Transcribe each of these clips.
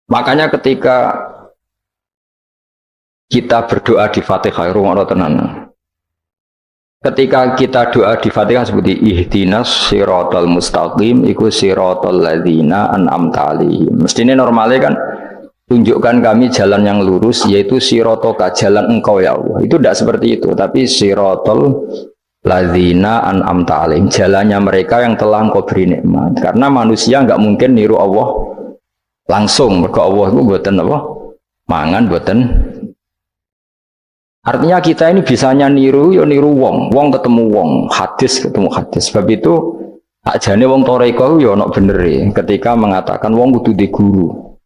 Makanya ketika kita berdoa di Fatihah, rungokno tenan. Ketika kita doa di Fatihah seperti ihdinas siratal mustaqim iku siratal ladzina an'amta 'alaihim. Mestinya normalnya kan tunjukkan kami jalan yang lurus yaitu siratoka, jalan engkau ya Allah. Itu tidak seperti itu, tapi siratal ladzina an'amta 'alaihim, jalannya mereka yang telah engkau beri nikmat. Karena manusia enggak mungkin niru Allah langsung, mergo Allah itu mboten apa? Mangan mboten. Artinya kita ini bisanya niru, ya niru wong ketemu wong, hadis ketemu hadis. Sebab itu ajane wong toreko ya ono bener ketika mengatakan wong kudu di guru.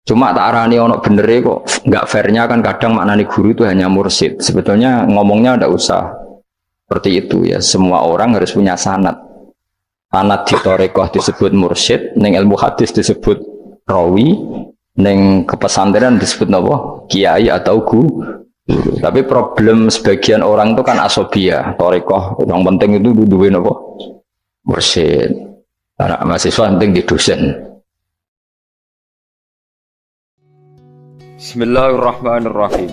Cuma tak arani ono bener kok enggak fairnya kan kadang maknani guru itu hanya mursyid. Sebetulnya ngomongnya ndak usah seperti itu ya. Semua orang harus punya sanad. Sanad di toreko disebut mursyid, ning ilmu hadis disebut rawi, ning kepesantrenan disebut napa? Kiai atau guru. Tapi problem sebagian orang itu kan asobia, torikoh. Yang penting itu duduin apa? Mursyid. Anak mahasiswa penting di dosen. Bismillahirrahmanirrahim.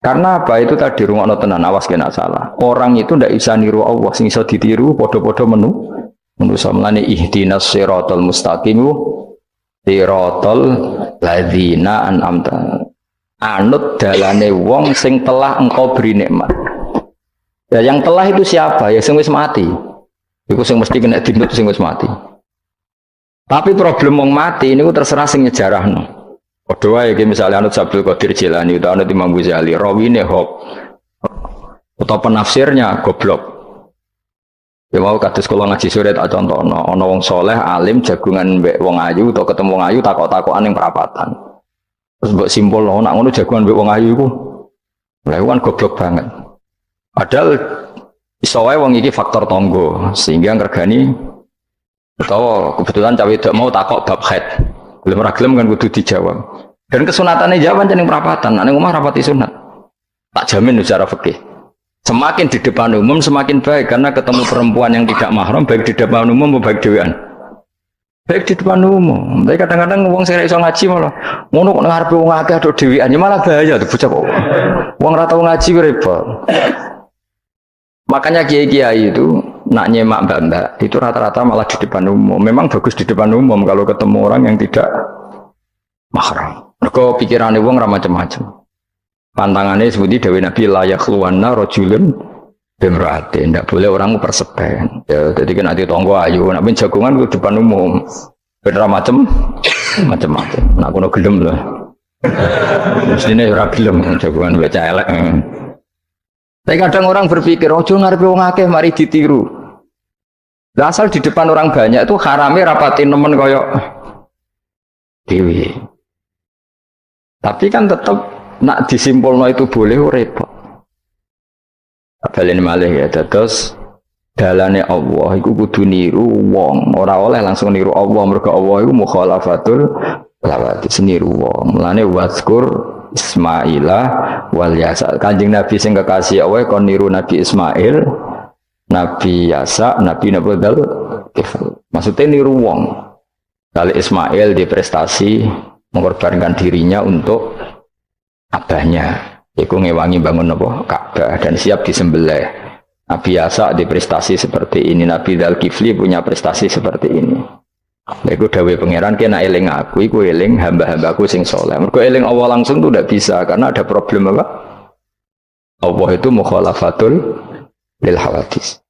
Karena apa itu tadi rungokno tenan awas kena salah. Orang itu ndak bisa niru Allah, sing iso ditiru padha-padha menu samlane ihdinas siratal mustaqim siratal ladzina an'amta. Anut dalane wong sing telah engkau beri nikmat. Ya yang telah itu siapa? Ya sing wis mati. Iku sing mesti kena dinut sing wis mati. Tapi problem wong mati niku terserah sing nyejarahno. Padha wae iki misale anut Abdul Qadir Jilani utawa anut Imam Ghazali, rawine hop atau penafsirnya goblok. Ya mau kados kula ngaji sore tak contohno, ana wong saleh alim jagungan mbek wong ayu utawa ketemu wong ayu takok-takokan ning perapatan. Terus mbok simpulno nek ngono jagungan mbek wong ayu iku lha kan goblok banget. Padahal iso wae wong iki faktor tangga sehingga ngregani utawa kebetulan cawe wedok mau takok bab haid. Belum ragilem kan kudu dijawab. Dan kesunatannya jawaban jeneng perapatan, nek omah rapati sunat. Tak jamin secara fikih. Semakin di depan umum semakin baik karena ketemu perempuan yang tidak mahram baik di depan umum maupun baik dhewean. Baik di depan umum. Tapi kadang-kadang wong sing iso ngaji malah ngono kok ngarepe wong akeh ado dhewean ya malah bahaya tuh bocah kok. Wong ora tau ngaji repot. Makanya kiai-kiai itu nak nyemak mbak-mbak itu rata-rata malah di depan umum. Memang bagus di depan umum kalau ketemu orang yang tidak mahram. Mergo pikirane wong ora macam-macam. Pantangannya seperti Dewi Nabi la yakhluwanna rajulun bimra'atin. Tidak boleh orang persepen. Ya, jadi kan nanti tonggo ayu, nak jagungan di depan umum. Bener macam-macam. Nak kuno gelem lah. Mestinya ora gelem jagungan baca elek. Tapi kadang orang berpikir, ojo ngarepe wong akeh mari ditiru. Lah asal di depan orang banyak itu harame rapatin nemen koyok dewi. Tapi kan tetap nak disimpulno itu boleh repot. Balen malih ya terus dalane Allah iku kudu niru wong, ora oleh langsung niru Allah mergo Allah iku mukhalafatul lawati niru wong. Mulane waskur Ismailah wal Yasa. Kanjeng Nabi sing kekasih Allah kon niru Nabi Ismail, Nabi Yasa, Nabi Nabudal. Maksudnya niru wong. Kali Ismail di prestasi mengorbankan dirinya untuk abahnya. Iku ngewangi bangun apa? Ka'bah dan siap disembelih. Nabi Yasa di prestasi seperti ini, Nabi Dzulkifli punya prestasi seperti ini. Iku dawuh pangeran kena eling aku, iku eling hamba-hambaku sing saleh. Mergo eling Allah langsung tuh tidak bisa karena ada problem apa? Allah itu mukhalafatul lil hawadis.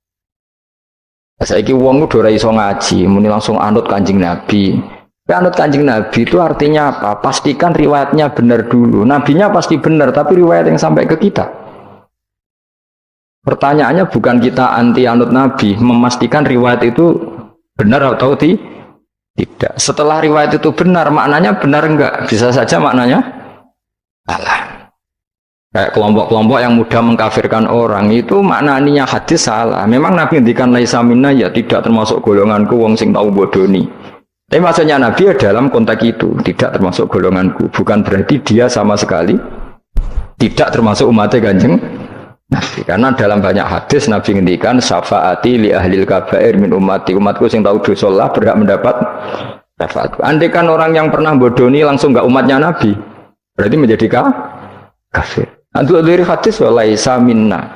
Saiki wong udah ora iso ngaji, muni langsung anut Kanjeng Nabi. Anut Kanjeng Nabi itu artinya apa? Pastikan riwayatnya benar dulu. Nabinya pasti benar, tapi riwayat yang sampai ke kita. Pertanyaannya bukan kita anti anut Nabi, memastikan riwayat itu benar atau tidak. Setelah riwayat itu benar, maknanya benar enggak? Bisa saja maknanya salah. Kayak kelompok-kelompok yang mudah mengkafirkan orang itu maknanya hadis salah. Memang Nabi ngendikan laisa minna ya tidak termasuk golonganku wong sing tau bodoni. Tapi maksudnya Nabi dalam konteks itu tidak termasuk golonganku. Bukan berarti dia sama sekali tidak termasuk umatnya Kanjeng Nabi. Karena dalam banyak hadis Nabi ngendikan syafaati li ahlil kabair min ummati, umatku sing tahu dosa lah berhak mendapat syafaat. Andai kan orang yang pernah bodoni langsung enggak umatnya Nabi, berarti menjadi kafir. Antu dari hadis walaisa minna,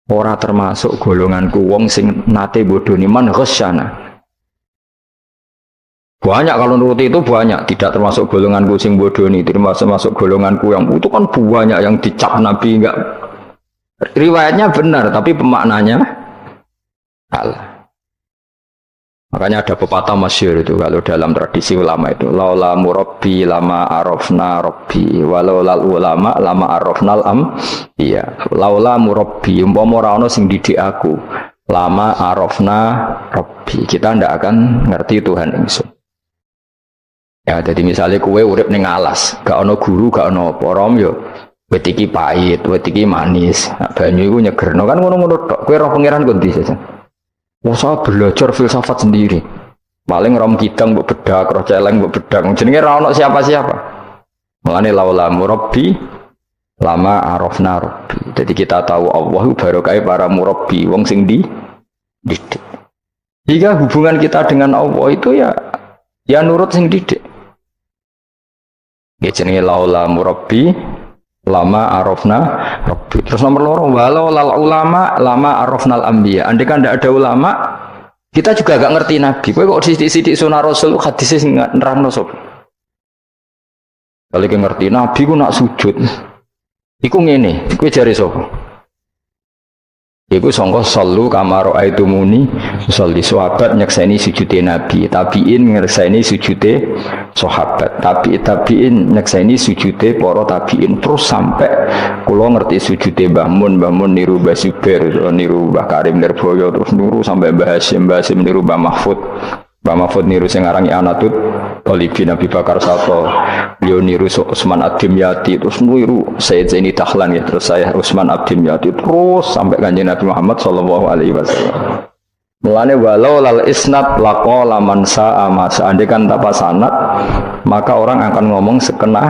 ora termasuk golonganku wong sing nate bodoni man ghasyana. Banyak kalau nuruti itu banyak, tidak termasuk golonganku sing bodoni, termasuk golonganku yang itu kan banyak yang dicap Nabi enggak. Riwayatnya benar tapi pemaknanya salah. Makanya ada pepatah masyhur itu kalau dalam tradisi ulama itu laula murabbi lama arafna rabbi walau lal ulama lama arafnal iya laula murabbi umpama ora ana sing didik aku lama arafna rabbi kita ndak akan ngerti Tuhan ingsun. Ya, jadi misalnya kue urip ning alas, gak ono guru, gak ono porom yo, wit iki pahit, wit iki manis, nah, banyu iku nyegerno kan ngono-ngono tok. Kue roh pangeran kondi saja. Masa belajar filsafat sendiri. Paling rom kidang mbok bedak, roh celeng mbok bedak. Jenenge ra ono siapa-siapa. Mulane laula murabbi lama arafna rabbi. Jadi kita tahu Allah barokah para murabbi, wong sing didik. Jika hubungan kita dengan Allah itu ya nurut sing didik. Ya jenenge laula murabbi lama arafna rabbi. Terus nomor loro walau lal ulama lama arafnal anbiya. Andai kan ndak ada ulama, kita juga gak ngerti nabi. Kowe kok sithik-sithik sunah rasul hadis sing nerangno sapa? Kalau ngerti nabi ku nak sujud. Iku ngene, kowe jare sapa? Iku sangka sallu kama raaitumuni sholli. Sahabat nyekseni sujude Nabi, tabiin nyekseni sujude sahabat, tabiin nyekseni sujude para tabiin, terus sampai kula ngerti sujude Mbah Mun niru Mbah Zubair, niru Mbah Karim Nirboyo, terus niru sampai Mbah Hasyim niru Mbah Mahfud niru sing arange Anatut Talibin Nabi Bakar Sato, beliau niru Utsman Ad-Dimyati, terus niru Sayyid Zaini Dahlan ya, terus saya Utsman Ad-Dimyati, terus sampai kanjeng Nabi Muhammad sallallahu alaihi wasallam. Mulane walau lal isnad laqala man sa'a ma seandainya kan tanpa sanad maka orang akan ngomong sekenah.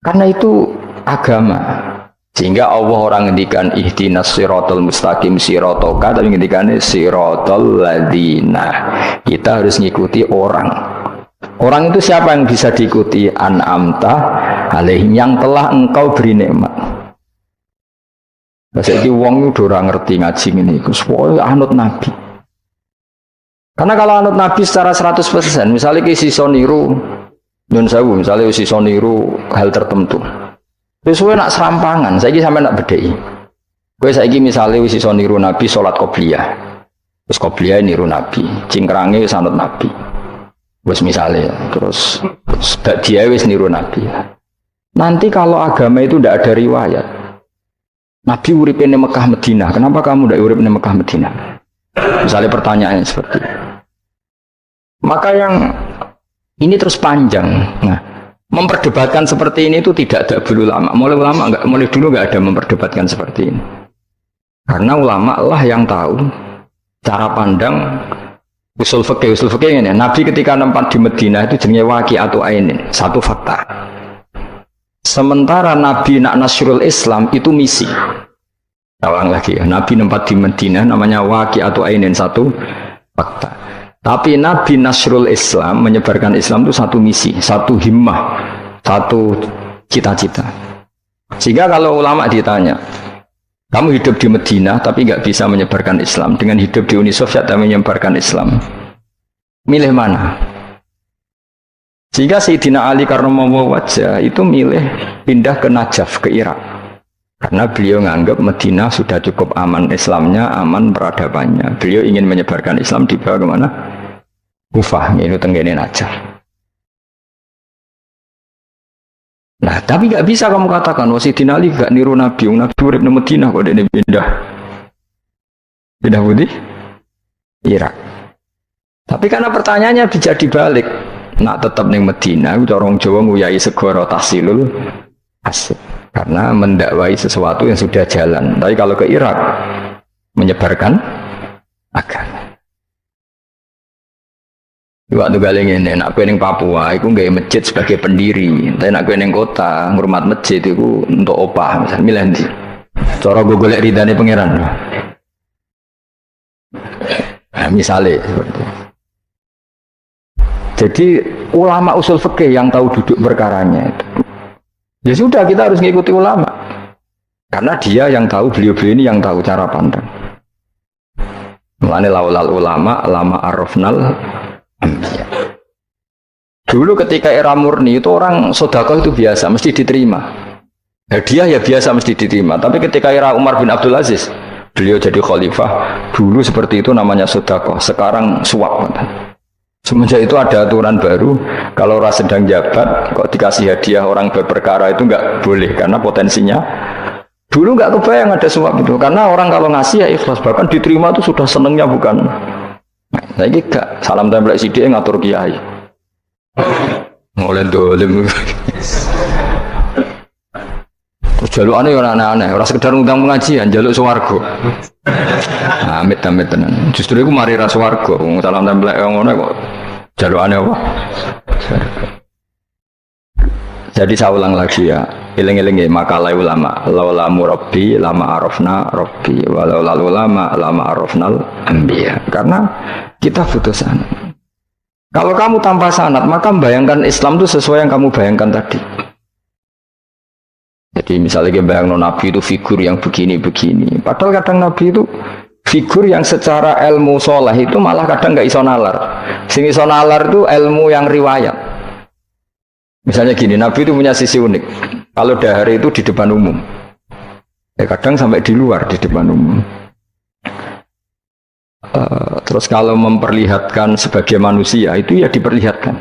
Karena itu agama. Sehingga Allah orang ngendikan ihdinas siratal mustaqim siratoka, tapi ngendikane siratal ladzina. Kita harus ngikuti orang. Orang itu siapa yang bisa diikuti? An'amta alaihim, yang telah engkau beri nikmat. Saiki wong udah ora ngerti ngaji ngene iku, soalnya anut Nabi. Karena kalau anut Nabi secara 100%, misalnya ki sisa niru nyun sewu, misalnya sisa niru hal tertentu. Wis kowe nak serampangan, saiki sampe nak bedheki. Kowe saiki misale wis iso niru Nabi salat qobliyah. Wis qobliyah niru Nabi, cingkrange wis anut Nabi. Wis misale terus dia wis niru Nabi. Nanti kalau agama itu tidak ada riwayat. Nabi uripe ning Mekah Madinah, kenapa kamu tidak urip ning Mekah Madinah? Misalnya pertanyaannya seperti itu. Maka yang ini terus panjang. Nah, memperdebatkan seperti ini itu tidak ada dulu ulama. Mulai dulu nggak ada memperdebatkan seperti ini. Karena ulama lah yang tahu cara pandang usul fikih ini. Nabi ketika nempat di Madinah itu jenenge waqi'atu ainin, satu fakta. Sementara Nabi nak nasrul Islam itu misi. Ulang lagi ya, Nabi nempat di Madinah namanya waqi'atu ainin, satu fakta. Tapi Nabi nasrul Islam, menyebarkan Islam itu satu misi, satu himmah, satu cita-cita. Sehingga kalau ulama ditanya, kamu hidup di Madinah tapi nggak bisa menyebarkan Islam, dengan hidup di Uni Soviet dan menyebarkan Islam, milih mana? Sehingga Sayyidina Ali karramallahu wajhah itu milih pindah ke Najaf, ke Irak. Karena beliau menganggap Madinah sudah cukup aman Islamnya, aman peradabannya. Beliau ingin menyebarkan Islam di bawah kemana? Kufah, itu tenggene Najaf. Nah, tapi nggak bisa kamu katakan, Sayyidina Ali gak niru Nabi. Nabi urip nang Madinah kok dia pindah putih Irak. Tapi karena pertanyaannya bisa dibalik, nak tetap nang Madinah, orang Jawa nguyai segoro tahsilul asik. Karena mendakwai sesuatu yang sudah jalan. Tapi kalau ke Irak menyebarkan agama. Waktu kali ini, nak kue ning Papua, aku nggak masjid sebagai pendiri. Tapi nak kue ning kota, ngurmat masjid itu untuk opah, misalnya milih nanti. Cara gue golek ridane pangeran. Nah, misalnya seperti itu. Jadi ulama usul fikih yang tahu duduk perkaranya itu. Ya sudah, kita harus mengikuti ulama. Karena dia yang tahu, beliau-beliau ini yang tahu cara pandang. Mulane laulal ulama, lama arafnal. Dulu ketika era murni itu orang sedekah itu biasa, mesti diterima. Hadiah ya biasa mesti diterima. Tapi ketika era Umar bin Abdul Aziz, beliau jadi khalifah, dulu seperti itu namanya sedekah, sekarang suap. Semenjak itu ada aturan baru, kalau orang sedang jabat, kok dikasih hadiah orang berperkara itu nggak boleh karena potensinya. Dulu nggak kebayang ada suap itu, karena orang kalau ngasih ya ikhlas, bahkan diterima itu sudah senengnya bukan. Nah ini gak salam tempel sidik ngatur kiai. Mulai dolim. Terus jalukannya orang aneh-aneh, orang sekedar ngundang pengajian, jaluk swarga. Amit-amit tenan. Justru itu mari ra swarga, salam tempel ngono kok jalukane apa? Jadi saya ulang lagi ya, eling-eling ya makalah ulama, laula murabbi lama arafna rabbi, walau ulama lama arafnal anbiya. Karena kita butuh sanad. Kalau kamu tanpa sanad, maka membayangkan Islam itu sesuai yang kamu bayangkan tadi. Jadi misalnya kita bayangkan Nabi itu figur yang begini-begini. Padahal kadang Nabi itu figur yang secara ilmu soleh itu malah kadang nggak iso nalar. Sing iso nalar itu ilmu yang riwayat. Misalnya gini, Nabi itu punya sisi unik. Kalau dahar itu di depan umum, ya kadang sampai di luar di depan umum. Terus kalau memperlihatkan sebagai manusia itu ya diperlihatkan.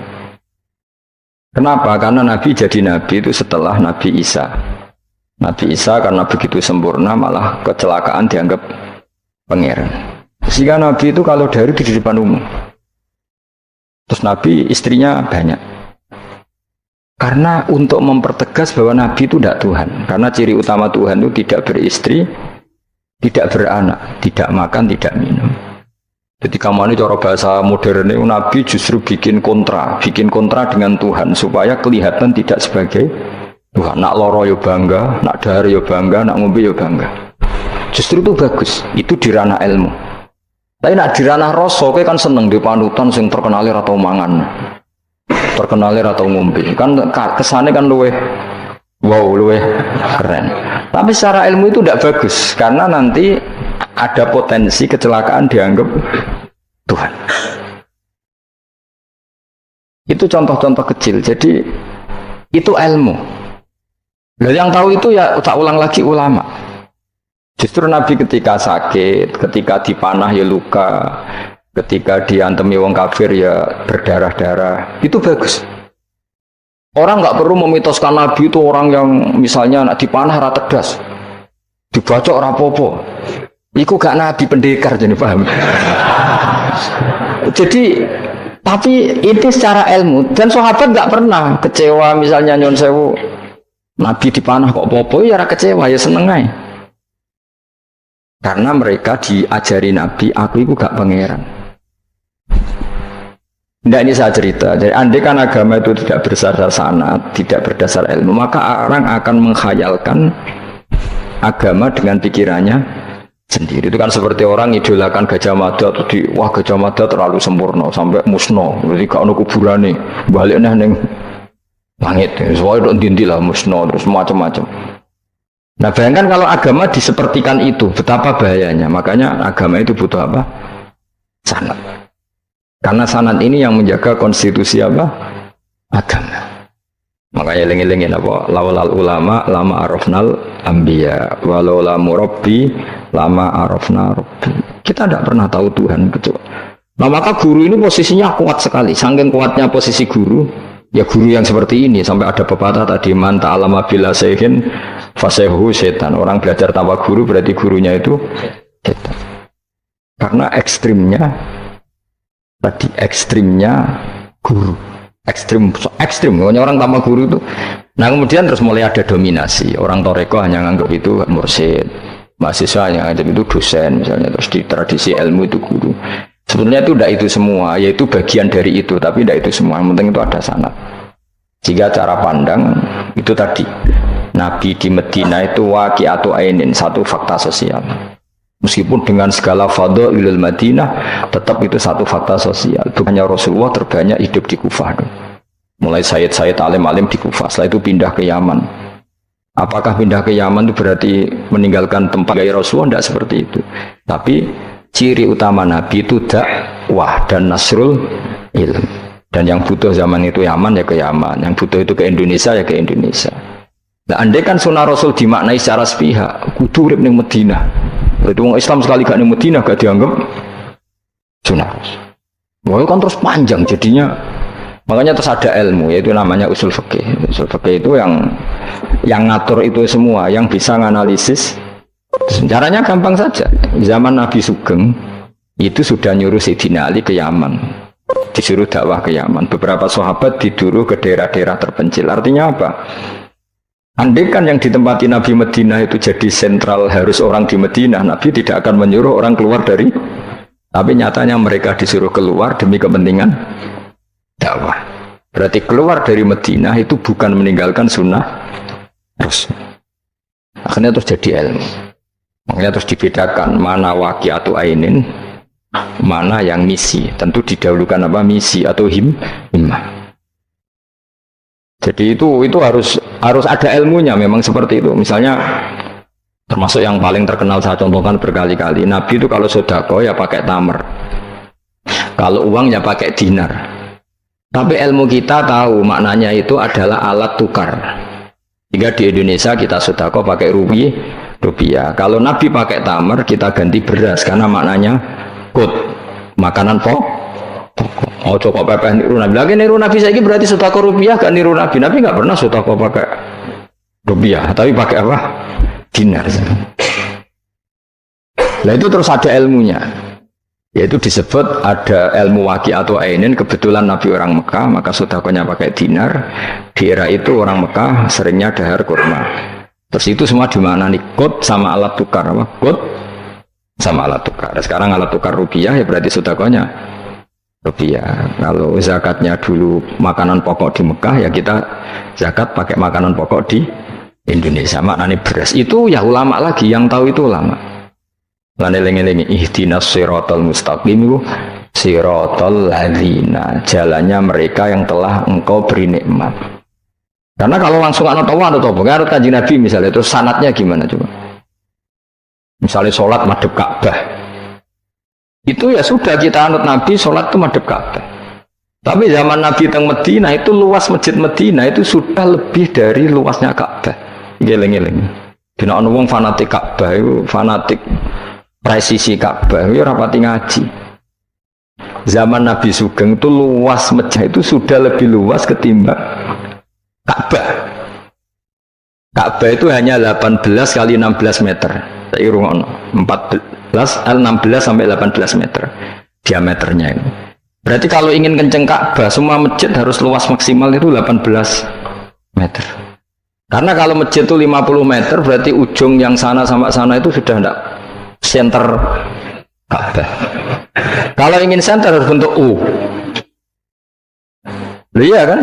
Kenapa? Karena Nabi jadi Nabi itu setelah Nabi Isa. Nabi Isa karena begitu sempurna malah kecelakaan dianggap pangeran. Sehingga Nabi itu kalau dahar itu di depan umum. Terus Nabi istrinya banyak. Karena untuk mempertegas bahwa Nabi itu tidak Tuhan. Karena ciri utama Tuhan itu tidak beristri, tidak beranak, tidak makan, tidak minum. Jadi kamu ini cara bahasa modern itu Nabi justru bikin kontra dengan Tuhan supaya kelihatan tidak sebagai Tuhan. Nak loro yo bangga, nak dahar yo bangga, nak ngombe yo bangga. Justru itu bagus, itu di ranah ilmu. Tapi nak di ranah rasa, kan seneng di panutan sing terkenal atau mangan. Terkenalir atau ngombe kan kesannya kan luweh keren, tapi secara ilmu itu tidak bagus karena nanti ada potensi kecelakaan dianggap Tuhan. Itu contoh-contoh kecil. Jadi itu ilmu. Nah, yang tahu itu ya tak ulang lagi ulama. Justru Nabi ketika sakit, ketika dipanah ya luka, ketika diantemi wong kafir ya berdarah-darah, itu bagus. Orang nggak perlu memitoskan Nabi itu orang yang misalnya nak dipanah rata tegas, dibacok rapopo. Iku gak Nabi pendekar jadi paham. Jadi tapi ini secara ilmu dan sahabat nggak pernah kecewa misalnya nyon sewu Nabi dipanah kok popo ya kecewa ya seneng aja. Karena mereka diajari Nabi aku itu gak pangeran. Tidak, ini saya cerita. Jadi andai kan agama itu tidak berdasar sanad, tidak berdasar ilmu, maka orang akan menghayalkan agama dengan pikirannya sendiri. Itu kan seperti orang idolakan Gajah Mada, wah Gajah Mada terlalu sempurna sampai musno. Jadi gak ada kuburane, baliknya neng langit. Soalnya dinti lah musno terus macam-macam. Nah bayangkan kalau agama disepertikan itu, betapa bahayanya. Makanya agama itu butuh apa? Sanad. Karena sanad ini yang menjaga konstitusi apa? Agama. Makanya eling-elingin apa? Laulal ulama lama arafnal anbiya, walau la murabbi lama arafna rabbi. Kita tidak pernah tahu Tuhan kecuali. Nah maka guru ini posisinya kuat sekali. Saking kuatnya posisi guru, ya guru yang seperti ini sampai ada pepatah tadi man ta'allama bila sayhin fasehu setan. Orang belajar tanpa guru berarti gurunya itu setan. Karena ekstrimnya guru, ekstrim, pokoknya orang tanpa guru itu. Nah kemudian terus mulai ada dominasi. Orang toreko hanya nganggap itu mursyid, mahasiswa yang ada itu dosen misalnya. Terus di tradisi ilmu itu guru. Sebenarnya itu tidak itu semua, yaitu bagian dari itu, tapi tidak itu semua. Yang penting itu ada sanad. Jika cara pandang itu tadi, Nabi di Medina itu waqi'atu ainin, satu fakta sosial. Meskipun dengan segala fadhailul Madinah, tetap itu satu fakta sosial. Bukannya Rasulullah terbanyak hidup di Kufah. Mulai Sayyid alim-alim di Kufah, setelah itu pindah ke Yaman. Apakah pindah ke Yaman itu berarti meninggalkan tempat gaya Rasulullah? Tidak seperti itu. Tapi ciri utama Nabi itu dakwah dan nasrul ilm. Dan yang butuh zaman itu Yaman ya ke Yaman, yang butuh itu ke Indonesia ya ke Indonesia. Nah, andai kan sunnah Rasul dimaknai secara sepihak, kudu urip ning Madinah. Berarti orang Islam sekali gak ning Madinah gak dianggap sunnah Rasul. Wah, kan terus panjang jadinya. Makanya terus ada ilmu, yaitu namanya usul fikih. Usul fikih itu yang ngatur itu semua, yang bisa menganalisis. Caranya gampang saja. Zaman Nabi Sugeng itu sudah nyuruh Sayyidina Ali ke Yaman, disuruh dakwah ke Yaman. Beberapa sahabat disuruh ke daerah-daerah terpencil. Artinya apa? Andai kan yang ditempati Nabi Madinah itu jadi sentral, harus orang di Madinah, Nabi tidak akan menyuruh orang keluar dari. Tapi nyatanya mereka disuruh keluar demi kepentingan dakwah. Berarti keluar dari Madinah itu bukan meninggalkan sunnah Rasul. Akhirnya terus jadi ilmu. Makanya terus dibedakan mana waqi'atu ainin, mana yang misi. Tentu didahulukan apa, misi atau himmah. Jadi itu harus ada ilmunya, memang seperti itu. Misalnya termasuk yang paling terkenal saya contohkan berkali-kali, Nabi itu kalau sedekah ya pakai tamar, kalau uang ya pakai dinar. Tapi ilmu kita tahu maknanya itu adalah alat tukar. Jika di Indonesia kita sedekah pakai rupiah. Kalau Nabi pakai tamar, kita ganti beras karena maknanya kut, makanan pokok. Oh coba pepeh niru Nabi. Lagi niru Nabi saya ini berarti sedekah rupiah gak niru Nabi. Nabi nggak pernah sedekah pakai rupiah, tapi pakai apa? Dinar. Nah itu terus ada ilmunya. Yaitu disebut ada ilmu waqi'atu ainin. Kebetulan Nabi orang Mekah, maka sedekahnya pakai dinar. Di era itu orang Mekah seringnya dahar kurma. Terus itu semua dimaknani kut sama alat tukar, apa? Kut sama alat tukar. Sekarang alat tukar rupiah ya berarti sedekahnya rupiah. Kalau zakatnya dulu makanan pokok di Mekah, ya kita zakat pakai makanan pokok di Indonesia. Maknanya beras. Itu ya ulama lagi yang tahu, itu ulama. Lengi-lengi ihdinas siratal mustaqim, siratal ladzina, jalannya mereka yang telah engkau beri nikmat. Karena kalau langsung anut Allah atau apa, Kanjeng Nabi misalnya, terus sanatnya gimana coba? Misalnya sholat madhep Ka'bah, itu ya sudah kita anut Nabi, sholat itu madhep Ka'bah. Tapi zaman Nabi teng Medina itu luas masjid Medina itu sudah lebih dari luasnya Ka'bah. Geleng-geleng. Dina ana wong fanatik Ka'bah, itu fanatik presisi Ka'bah, itu rapati ngaji. Zaman Nabi Sugeng itu luas masjid itu sudah lebih luas ketimbang Ka'bah. Ka'bah itu hanya 18 kali 16 meter. Saya urung 16 sampai 18 meter diameternya itu. Berarti kalau ingin kenceng Ka'bah, semua masjid harus luas maksimal itu 18 meter. Karena kalau masjid itu 50 meter, berarti ujung yang sana sama sana itu sudah tidak center Ka'bah. Kalau ingin center harus bentuk U. Iya kan?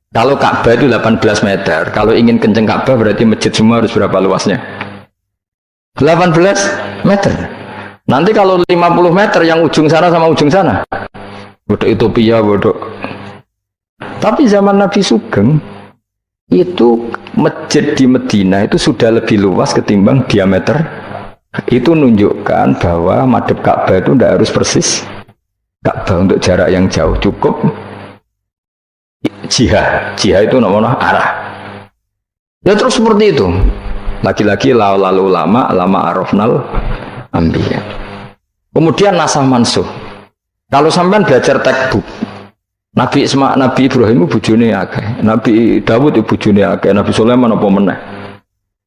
Kalau Ka'bah itu 18 meter, kalau ingin kenceng Ka'bah berarti masjid semua harus berapa luasnya? 18 meter. Nanti kalau 50 meter yang ujung sana sama ujung sana, bodoh Utopia, bodoh. Tapi zaman Nabi Sugeng itu masjid di Medina itu sudah lebih luas ketimbang diameter. Itu menunjukkan bahwa madhep Ka'bah itu tidak harus persis Ka'bah untuk jarak yang jauh, cukup jihad itu namanya arah. Ya terus seperti itu. Lagi-lagi lalu lama arafnal ambiya. Kemudian nasah mansuh. Kalau sampean belajar textbook, Nabi Ibrahim bujune akeh, Nabi Dawud bujune akeh, Nabi Sulaiman apa meneh.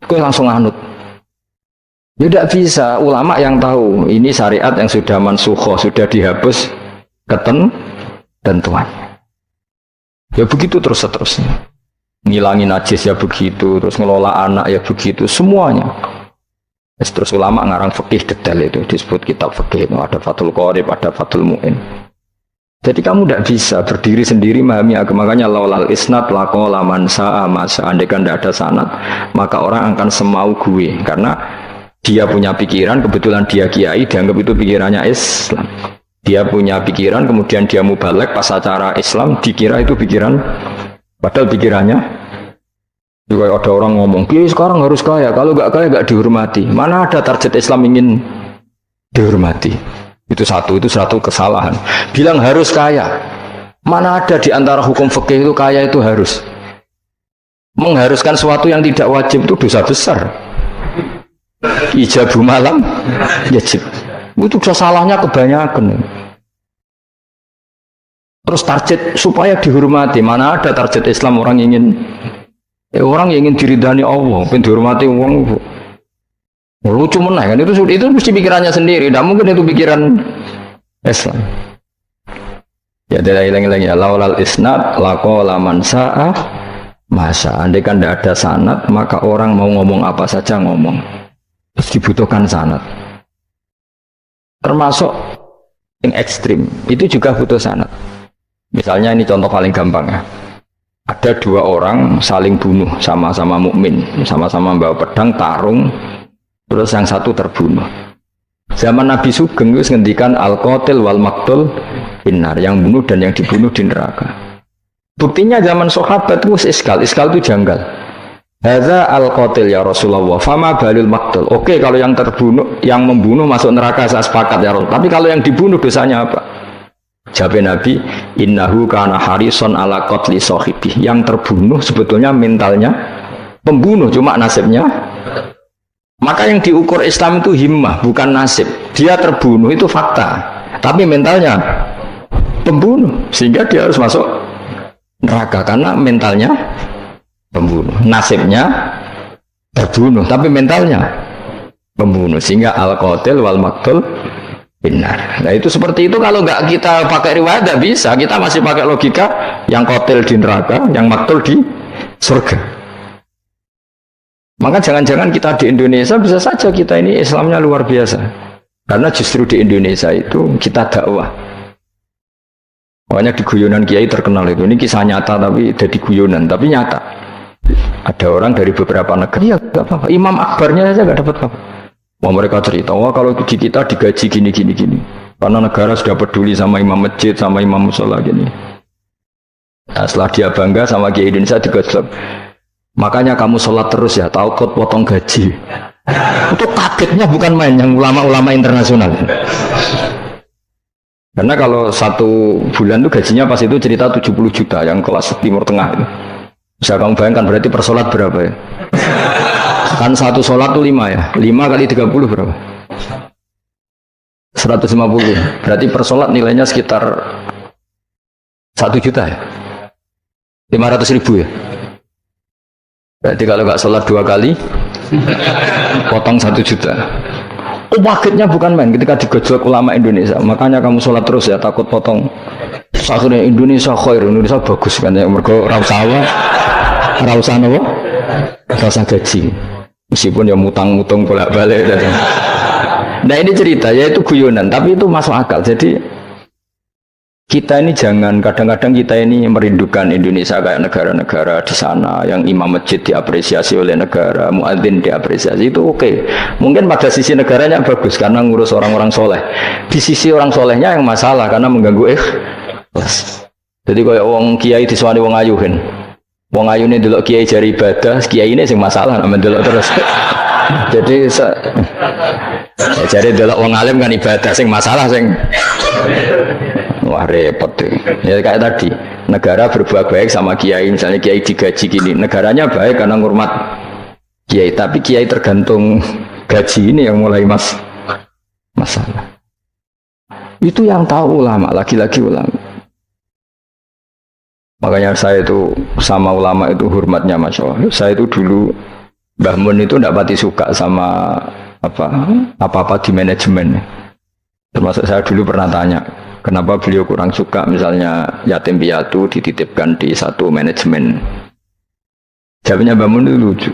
Kok langsung anut. Ya tidak bisa, ulama yang tahu ini syariat yang sudah mansukhoh, sudah dihapus ketentuannya. Ya begitu terus seterusnya. Ngilangin najis ya begitu, terus ngelola anak ya begitu, semuanya. Terus ulama ngarang fikih detail itu disebut kitab fikih, ada Fathul Qorib, ada Fathul Mu'in. Jadi kamu tidak bisa berdiri sendiri memahami agama. Makanya laulal isnad laqala man sa'a masa. Andaikan tidak ada sanad, maka orang akan semau gue, karena dia punya pikiran, kebetulan dia kiai, dianggap itu pikirannya Islam. Dia punya pikiran, kemudian dia mubalek pas acara Islam, dikira itu pikiran, padahal pikirannya juga ada orang ngomong, kiai sekarang harus kaya, kalau nggak kaya nggak dihormati. Mana ada target Islam ingin dihormati? Itu satu kesalahan. Bilang harus kaya, mana ada di antara hukum fikih itu kaya itu harus. Mengharuskan sesuatu yang tidak wajib itu dosa besar. Ijabu malam wajib. Itu salahnya kebanyakan. Terus target supaya dihormati, mana ada target Islam orang ingin diridani Allah, pengen dihormati orang. Lucu meneh kan itu mesti pikirannya sendiri, tidak mungkin itu pikiran Islam. Ya dari hilang ya laulal isnad laqala man sa'a masa. Andai kan tidak ada sanad, maka orang mau ngomong apa saja ngomong. Terus dibutuhkan sanad. Termasuk yang ekstrim itu juga butuh sanad. Misalnya ini contoh paling gampang ya. Ada dua orang saling bunuh, sama-sama mukmin, sama-sama bawa pedang tarung, terus yang satu terbunuh. Zaman Nabi Sugeng itu ngendikan al-qatil wal maqtul finnar, yang bunuh dan yang dibunuh di neraka. Buktinya zaman sahabat itu iskal itu janggal. Hadza al-qatil ya Rasulullah, fama balil maqtul. Oke, kalau yang terbunuh, yang membunuh masuk neraka saya sepakat ya Rasul. Tapi kalau yang dibunuh dosanya apa? Jawab Nabi, innahu kana harison ala qatli sahibi. Yang terbunuh sebetulnya mentalnya pembunuh, cuma nasibnya. Maka yang diukur Islam itu himmah, bukan nasib. Dia terbunuh itu fakta, tapi mentalnya pembunuh, sehingga dia harus masuk neraka karena mentalnya pembunuh. Nasibnya terbunuh, tapi mentalnya pembunuh, sehingga al-qatil wal maqtul benar. Nah itu seperti itu, kalau nggak kita pakai riwayat tidak bisa, kita masih pakai logika yang qatil di neraka, yang maqtul di surga. Maka jangan-jangan kita di Indonesia bisa saja kita ini Islamnya luar biasa, karena justru di Indonesia itu kita dakwah. Makanya di guyonan kiai terkenal itu, ini kisah nyata tapi jadi guyonan, tapi nyata. Ada orang dari beberapa negara, ya nggak apa-apa, Imam Akbarnya saja nggak dapat apa. Wah, mereka cerita, wah kalau di kita digaji gini. Karena negara sudah peduli sama imam masjid, sama imam musola gini. Nah, setelah dia bangga sama Kiai Indonesia digosok. Makanya kamu sholat terus ya, takut potong gaji. Itu kagetnya bukan main, yang ulama-ulama internasional. Karena kalau satu bulan itu gajinya pas itu cerita 70 juta, yang kelas Timur Tengah itu. Bisa kamu bayangkan berarti per sholat berapa ya? Kan satu sholat tuh 5 ya, 5 kali 30 berapa? 150. Berarti per sholat nilainya sekitar 1 juta ya, 500.000 ya. Berarti kalau nggak sholat 2 kali potong 1 juta. Kagetnya bukan main ketika digojlok ulama Indonesia. Makanya kamu sholat terus ya, takut potong. Akhirnya Indonesia khair, Indonesia bagus kan ya, mergo rausawa apa? Rasa gaji. Meskipun ya mutang-mutang bolak-balik. Nah ini cerita, ya itu guyonan, tapi itu masuk akal. Jadi kita ini jangan, kadang-kadang kita ini merindukan Indonesia kayak negara-negara di sana yang imam masjid diapresiasi oleh negara, muadzin diapresiasi, itu oke. Mungkin pada sisi negaranya bagus karena ngurus orang-orang soleh. Di sisi orang solehnya yang masalah karena mengganggu ikhlas. Jadi kayak wong kiai disuwani wong ayu kan. Wong ayu ini delok kiai jari ibadah, kiai ini sing masalah nek delok terus. Jadi ya, jari delok wong alim kan ibadah, sing masalah sing wah repot tuh. Ya kayak tadi, negara berbuat baik sama kiai, misalnya kiai digaji gini, negaranya baik karena ngurmat kiai, tapi kiai tergantung gaji ini yang mulai masalah. Itu yang tahu ulama, lagi-lagi ulama. Makanya saya itu sama ulama itu hormatnya Masya Allah. Saya itu dulu Mbah Mun itu tidak pati suka sama apa-apa di manajemen. Termasuk saya dulu pernah tanya, kenapa beliau kurang suka misalnya yatim piatu dititipkan di satu manajemen. Jawabnya Mbah Mun itu lucu.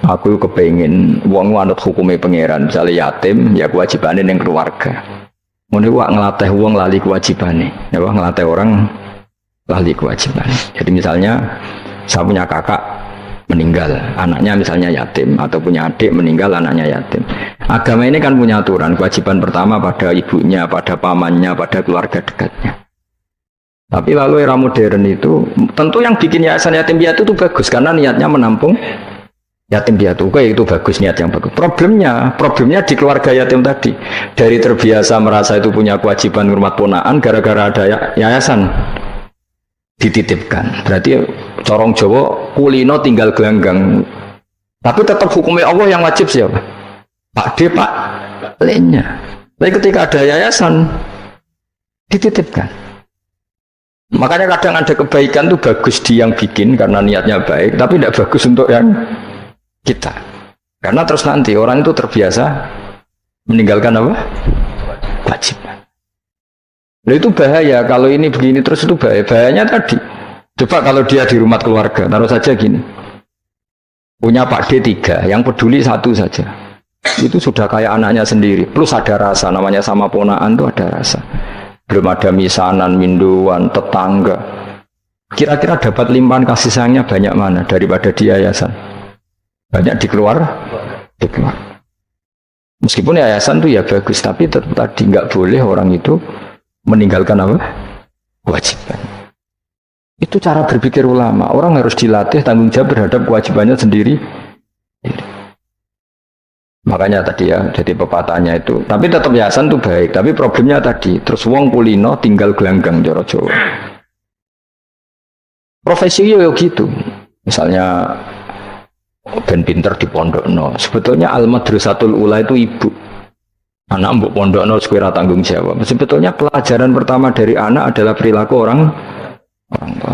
Aku kepengin wong anut hukume pangeran, misalnya yatim ya kewajibane ning keluarga. Ngono wae nglatih wong lali kewajibane. Ya wae nglatih orang lali kewajibane. Jadi misalnya saya punya kakak meninggal, anaknya misalnya yatim, atau punya adik meninggal, anaknya yatim. Agama ini kan punya aturan, kewajiban pertama pada ibunya, pada pamannya, pada keluarga dekatnya. Tapi lalu era modern itu, tentu yang bikin yayasan yatim piatu itu bagus, karena niatnya menampung yatim piatu, itu bagus, niat yang bagus. Problemnya di keluarga yatim tadi. Dari terbiasa merasa itu punya kewajiban hormat ponaan, gara-gara ada yayasan dititipkan. Berarti corong Jawa kulino tinggal gelanggang. Tapi tetap hukumnya Allah yang wajib siapa? Pak D, Pak L-nya. Tapi ketika ada yayasan dititipkan. Makanya kadang ada kebaikan itu bagus di yang bikin karena niatnya baik, tapi tidak bagus untuk yang kita. Karena terus nanti orang itu terbiasa meninggalkan apa? Kewajiban. Nah, itu bahaya kalau ini begini terus, itu bahaya. Bahayanya tadi. Coba kalau dia di rumah keluarga, taruh saja gini. Punya Pak D 3, yang peduli satu saja. Itu sudah kayak anaknya sendiri. Plus ada rasa, namanya sama ponaan itu ada rasa. Belum ada misanan, minduan, tetangga. Kira-kira dapat limpahan kasih sayangnya banyak mana daripada di yayasan? Banyak di keluar. Meskipun yayasan itu ya bagus, tapi tadi nggak boleh orang itu meninggalkan apa? Kewajiban. Itu cara berpikir ulama. Orang harus dilatih tanggung jawab terhadap kewajibannya sendiri. Makanya tadi ya, jadi pepatahnya itu. Tapi tetap yayasan itu baik. Tapi problemnya tadi, terus wong kulino tinggal gelanggang joro Jawa. Profesi yo gitu. Misalnya ben pinter di pondokno. Sebetulnya al-madrasatul ula itu ibu. Anak mbok pondokno sekira tanggung jawab. Sebetulnya pelajaran pertama dari anak adalah perilaku orang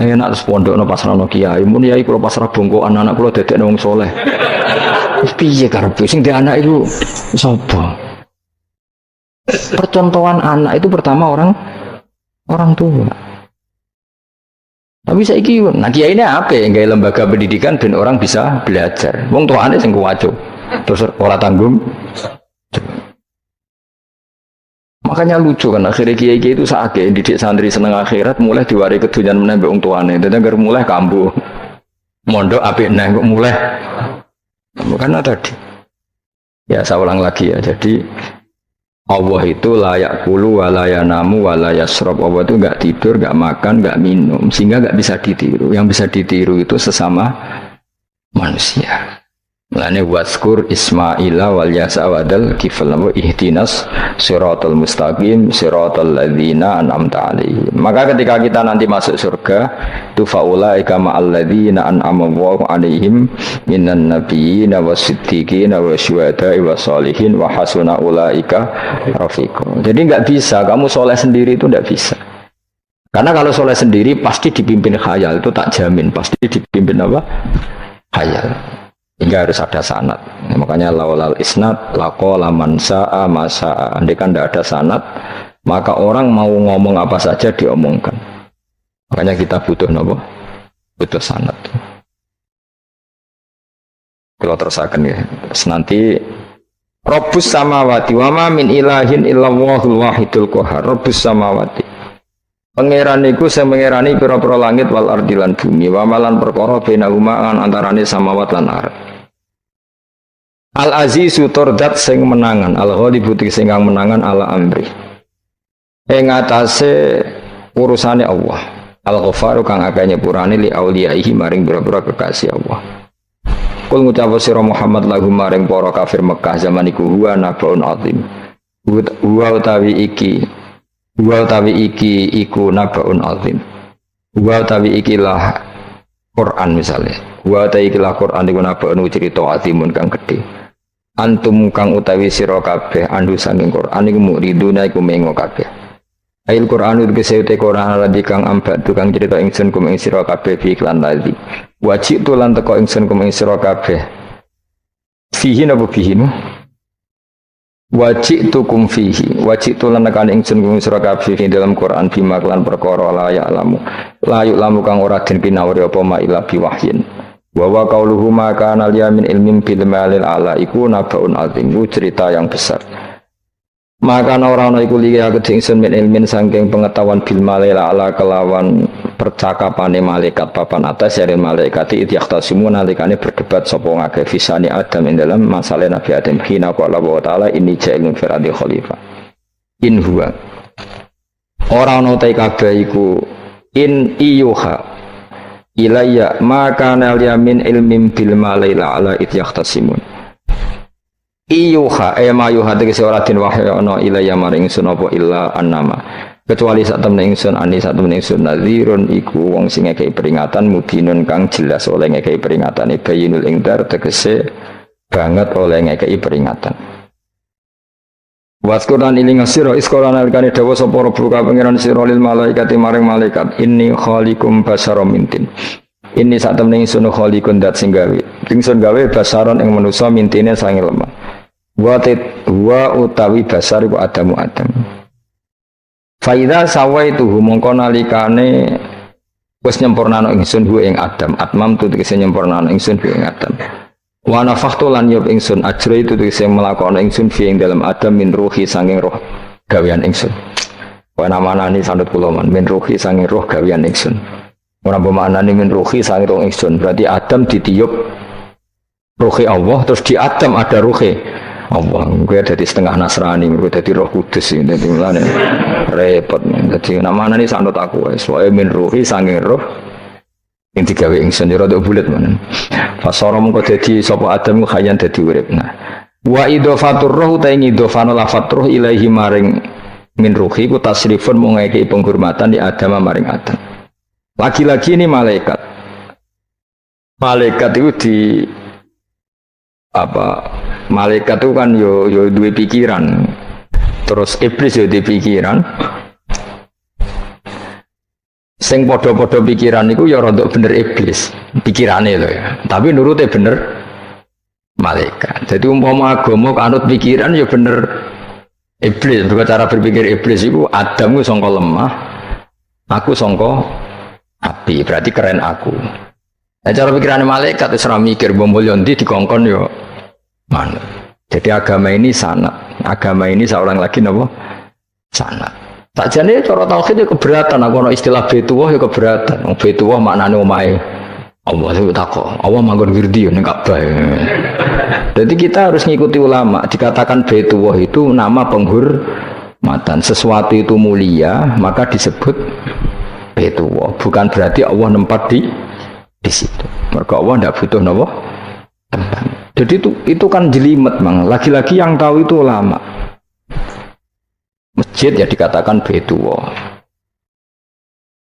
enak terus pondokno pasrah kiai. Mun yai kula pasrah bongko anak-anak kula dadekne wong saleh. Wis piye karepe sing di anak itu sapa? Percontohan anak itu pertama orang tua. Tapi saiki nah kiai ini apa ya gawe lembaga pendidikan ben orang bisa belajar. Wong tuane sing kuwaco. Terus ora tanggung. Makanya lucu kan akhirnya kiai itu sakit didik santri seneng akhirat mulai diwari kedunyan meneh mbek wong tuane. Dadi anggere mulai kambuh. Mondok apik neh kok mulai. Karena tadi ya saya ulang lagi ya. Jadi Allah itu layak kulu walayanamu walayasrob. Allah itu enggak tidur, enggak makan, enggak minum, sehingga enggak bisa ditiru. Yang bisa ditiru itu sesama manusia. Mulane waskur Ismaila wal yasa wadal kifal wa ihdinas siratal mustaqim siratal ladzina an'amta alaihim. Maka ketika kita nanti masuk surga, tu faulaika ma'al ladzina an'ama Allahu alaihim minan nabiyyin wasiddiqin wasyuhada'i wassalihin wa hasuna ulaika rafiqa. Jadi enggak bisa kamu soleh sendiri, itu enggak bisa. Karena kalau soleh sendiri pasti dipimpin khayal, itu tak jamin pasti dipimpin apa? Khayal. Hingga harus ada sanad. Makanya laulal isnad laqala man sa'a ma sa'a. Andai kan tidak ada sanad, maka orang mau ngomong apa saja diomongkan. Makanya kita butuh apa? Butuh sanad. Kalau terusakan ya. Terus nanti Rabbus samawati wa ma min ilahin illallahul wahidul qahar. Rabbus samawati. Pangeran iku sing mengerani pira-pira langit wal ardi lan bumi wa malan perkara bainahuma kan antarane samawat lan ardh. Al azizu turdat sing menangan, al ghalibu sing kang menangan ala amri. Ing atase urusane Allah. Al ghafaru kang akeh nyepurane li auliyaihi maring pira-pira kekasih Allah. Kul ngucap sira Muhammad lagu maring para kafir Mekah zaman iku huwa nabaun azim. Huwa utawi iki iku nabaun azim. Huwa utawi ikilah Quran misalnya. Huwa utawi ikilah Quran iku nabaun cerita azimun kang gedhe. Antum kang utawi sira kabeh andu saking Quran iku muriduna iku mengo kabeh. Ail Quran itu kesehute Quran lagi kang ambat tukang cerita ingsun kum ing sira kabeh fi iklan lagi. Wajib tulan teko ingsun kum ing sira kabeh. Fihi napa fihi? Wajib tukum fihi. Wajib tulan tekan ingsun kum sira kabeh ing dalam Quran bima lan perkara la ya alamu. La yu lamu kang ora den pinawuri apa ma ila biwahyin. Wa wa qauluhu ma kana liya min ilmin bil malil ala iku nabaun azim, cerita yang besar. Maka orang iku liya kedingsun min ilmin saking pengetahuan bil malil ala kelawan percakapane malaikat papan atas dari malaikat itu yahtasimu nalikane berdebat sapa ngake fisani Adam ing dalam masalah Nabi Adam hina qala wa ta'ala inni ja'ilun fil ardi khalifah. In huwa ora ono ta kabeh iku in iyuha ilayya maka nal yamin ilmin bil malaila ala it yahtasimun iyuha ma yuha tegese ora den wahyu ana ilayya maring ingsun apa illa annama kecuali sak temne ingsun ani sak temne ingsun nadzirun iku wong sing ngekeki peringatan mubinun kang jelas oleh ngekeki peringatan bayinul ingdar tegese banget oleh ngekeki peringatan. Waskuran iling sira iskola nalikane dawa sapa rabbuka pangeran sira lil malaikati maring malaikat inni khaliqum basaram mintin. Ini sak temene ingsun khaliqun dat sing gawe. Ingsun gawe basaron ing manusa mintine sange lemah. Wa utawi basar iku Adamu Adam. Fa idza sawaituhu mongko nalikane wis nyempurnano ingsun hu ing Adam. Atmam tu tegese nyempurnano ingsun hu ing Adam. Wa nafakhtu lan yub ingsun ajra itu tegese melakoni ingsun fi ing dalam Adam min ruhi sanging roh gawean ingsun. Wa namanani sanut kula man min ruhi sanging roh gawean ingsun. Ora bermakna min ruhi sanging roh ingsun. Berarti Adam ditiup ruhi Allah terus di Adam ada ruhi Allah. Gue dadi setengah Nasrani, gue dadi Roh Kudus iki dadi mulane repot. Dadi namanani sanut aku wis wae min ruhi sanging roh yang digawe ingsun yo rada bulet men. Fasara mengko dadi sapa Adam ku khayan dadi urip. Nah, wa idhofatur ruh ta ing idhofano lafat ruh ilahi maring min ruhi ku tasrifun mung ngekeki penghormatan di Adam maring Adam. Lagi-lagi ini malaikat. Malaikat itu di apa? Malaikat itu kan yo duwe pikiran. Terus iblis yo duwe pikiran. Sing podo-podo pikiran itu ya rontok bener iblis pikirane lho ya. Tapi nurute bener malaikat. Jadi umpama agama anut pikiran ya bener iblis. Berarti cara berpikir iblis itu Adam ku sangka lemah, aku sangka api. Berarti keren aku. Nah, cara pikiran malaikat wis ora mikir bombol ndi dikongkon yo manut. Jadi agama ini sanad. Agama ini seorang lagi napa? Sanad. Sakjane cara tauhid ya keberatan, aku ana istilah betuwah ya keberatan. Betuwah maknane omahe Allah itu takok. Allah manggon wirdi ning Ka'bah. Jadi kita harus ngikuti ulama. Dikatakan betuwah itu nama penghormatan. Sesuatu itu mulia, maka disebut betuwah. Bukan berarti Allah nempat di situ. Mergo Allah ndak butuh napa? Tempat. Jadi itu kan jelimet, Mang. Lagi-lagi yang tahu itu ulama. Masjid ya dikatakan betuwah.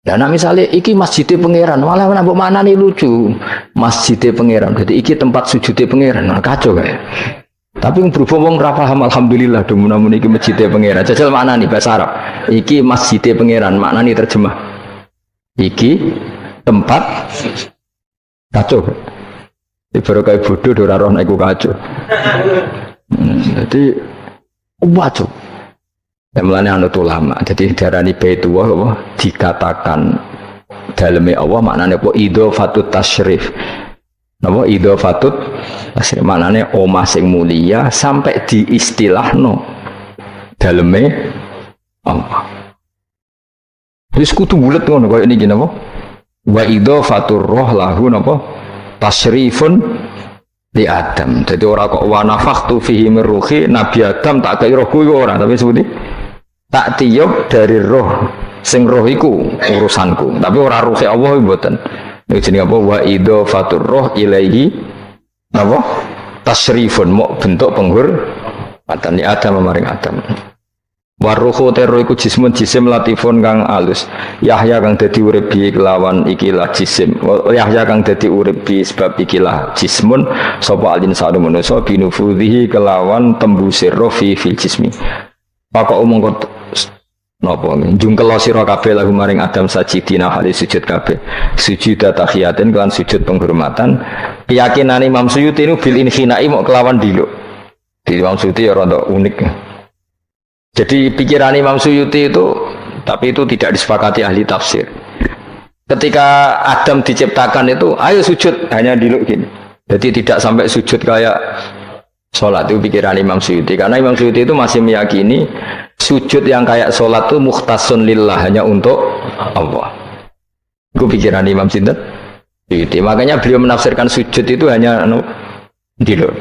Dan misalnya iki masjidnya pangeran, malah nambah mana nih lucu masjidnya pangeran. Jadi iki tempat sujudnya pangeran, nah, kacau kayak. Tapi yang berhubung rapa paham alhamdulillah dong namun iki masjidnya pangeran. Jajal mana nih bahasa Arab? Iki masjidnya pangeran, mana nih terjemah? Iki tempat kacau. Baru kayak bodoh dora roh naiku kacau. Jadi kacau. Yang melane anut ulama. Jadi darani baitullah apa dikatakan daleme Allah maknane apa idhofatut tasyrif. Napa idhofatut tasyrif maknane omah sing mulia sampai diistilahno daleme Allah. Wis kudu bulet ngono koyo niki napa? Wa idhofatur roh lahu napa? Tasyrifun li Adam. Jadi ora kok wa nafakhtu fihi min ruhi Nabi Adam tak kaya rohku ora tapi sebuti tak tiup dari roh sing roh iku urusanku tapi ora ruhe Allah mboten niku jenenge apa wa idhofatur roh ilaihi napa tasrifun mau bentuk penghormatan Adam maring Adam waruhu terro iku jisim latifun kang alus Yahya kang dadi urip bi kelawan ikilah jisim Yahya kang dadi urip bi sebab ikilah jismun sapa alin sadu manusa binufudhihi kelawan tembusir roh fi fil jismi Pokok umum kok napa njungkel sira kabeh lagu maring Adam sajidina hale sujud kabeh sujud tahiyatin kelan sujud penghormatan keyakinan Imam Suyuti ini bil inhinai mau kelawan diluk di Imam Suyuti ya rada unik jadi pikiran Imam Suyuti itu tapi itu tidak disepakati ahli tafsir Ketika Adam diciptakan itu, ayo sujud, hanya diluk gini. Jadi tidak sampai sujud kayak sholat, itu pikiran Imam Suyuti. Karena Imam Suyuti itu masih meyakini sujud yang kayak sholat itu mukhtasun lillah, hanya untuk Allah. Itu pikiran Imam Suyuti. Makanya beliau menafsirkan sujud itu hanya diluk.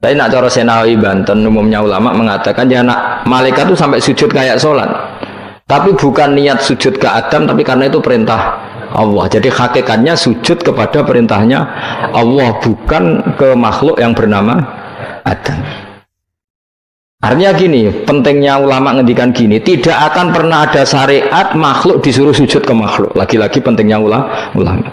Tapi nak cara Senawi Banten umumnya ulama mengatakan ya nak malaikat itu sampai sujud kayak sholat. Tapi bukan niat sujud ke Adam, tapi karena itu perintah Allah. Jadi hakikatnya sujud kepada perintahnya Allah, bukan ke makhluk yang bernama Adam. Artinya gini, pentingnya ulama ngendikan gini, tidak akan pernah ada syariat makhluk disuruh sujud ke makhluk. Lagi-lagi pentingnya ulama.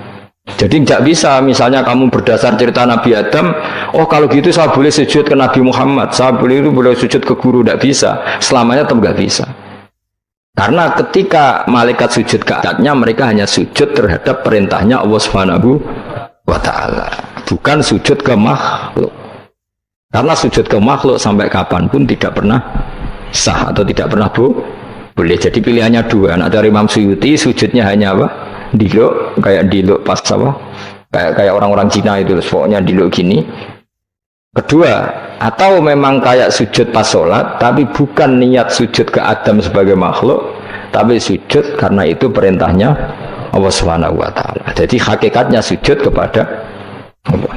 Jadi tidak bisa, misalnya kamu berdasar cerita Nabi Adam, oh kalau gitu saya boleh sujud ke Nabi Muhammad, saya boleh sujud ke guru, tidak bisa. Selamanya tetap tidak bisa. Karena ketika malaikat sujud ke Adamnya, mereka hanya sujud terhadap perintahnya Allah Subhanahu wa Ta'ala, bukan sujud ke makhluk. Karena sujud ke makhluk sampai kapanpun tidak pernah sah atau tidak pernah boleh. Jadi pilihannya dua. Nah, dari Imam Suyuti sujudnya hanya apa? Diluk, kayak diluk pas apa? Kayak orang-orang Cina itu, pokoknya diluk gini. Kedua, atau memang kayak sujud pas sholat, tapi bukan niat sujud ke Adam sebagai makhluk, tapi sujud karena itu perintahnya Allah Subhanahu wa Ta'ala. Jadi hakikatnya sujud kepada Allah.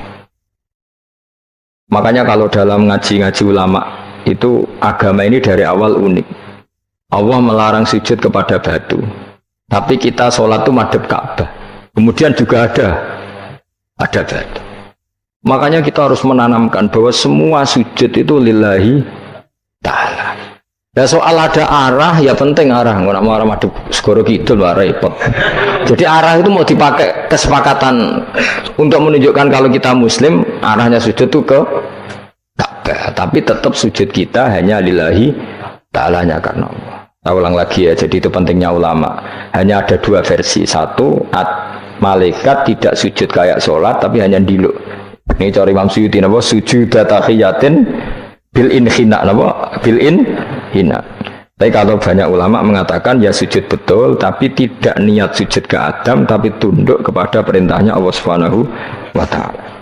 Makanya kalau dalam ngaji-ngaji ulama itu agama ini dari awal unik. Allah melarang sujud kepada batu. Tapi kita sholat itu madhep Ka'bah. Kemudian juga ada batu. Makanya kita harus menanamkan bahwa semua sujud itu lillahi ta'ala. Ya soal ada arah, ya penting arah. Nggak mau arah madhep segoro kidul, repot. Jadi arah itu mau dipakai kesepakatan untuk menunjukkan kalau kita muslim, arahnya sujud itu ke Ka'bah. Tapi tetap sujud kita hanya lillahi ta'alanya karena Allah. Saya ulang lagi ya, jadi itu pentingnya ulama. Hanya ada dua versi. Satu, malaikat tidak sujud kayak sholat, tapi hanya diluk. Ini cara Imam Suyuti, napa? Sujud tahiyatin bil inhina, napa? Bil inhina. Tapi kalau banyak ulama mengatakan ya sujud betul, tapi tidak niat sujud ke Adam, tapi tunduk kepada perintahnya Allah Subhanahu wa Ta'ala.